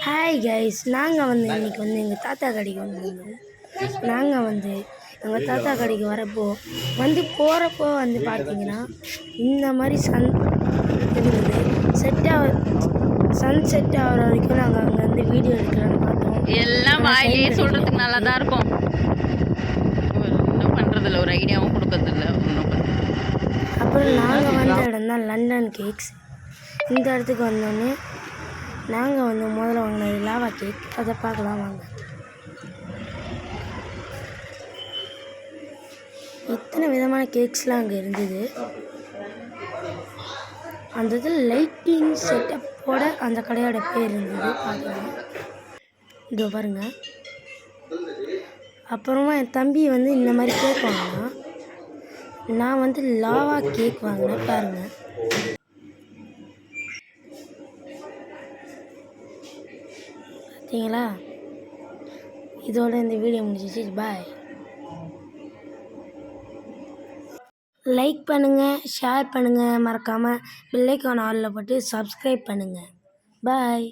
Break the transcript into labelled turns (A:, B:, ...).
A: Hi guys, நாங்கள் வந்து இன்றைக்கி வந்து எங்கள் தாத்தா கடைக்கு வந்திருந்தோம். நாங்கள் வந்து எங்கள் தாத்தா கடைக்கு வரப்போ போகிறப்போ வந்து பார்த்தீங்கன்னா இந்த மாதிரி இருந்தது. சன் செட் ஆகிற வரைக்கும் நாங்கள் அங்கே வந்து வீடியோ எடுக்கலான்னு பார்த்தோம்.
B: எல்லாம் வாயிலே சொல்கிறதுக்கு நல்லா தான் இருக்கும். ஒன்றும் பண்ணுறதில்ல, ஒரு ஐடியாவும் கொடுக்கறதில்ல.
A: அப்புறம் நாங்கள் வந்த இடம் தான் லண்டன் கேக்ஸ். இந்த இடத்துக்கு வந்தோடனே நாங்கள் வந்து முதல்ல வாங்கினது லாவா கேக். அதை பார்க்கலாம் வாங்க. எத்தனை விதமான கேக்ஸ்லாம் அங்கே இருந்தது. அந்த இதில் லைட்டிங் செட்டப்போட அந்த கடையோட பேர் இருந்தது. பார்க்கலாம், இதோ பாருங்கள். அப்புறமா என் தம்பி வந்து இந்த மாதிரி கேக் வாங்கினான். நான் வந்து லாவா கேக் வாங்கினேன். பாருங்கள், பார்த்தீங்களா? இதோட இந்த வீடியோ முடிஞ்சிச்சு. பாய். லைக் பண்ணுங்கள், ஷேர் பண்ணுங்கள், மறக்காமல் பெல் ஐகான் ஆலில் போட்டு சப்ஸ்கிரைப் பண்ணுங்கள். பாய்.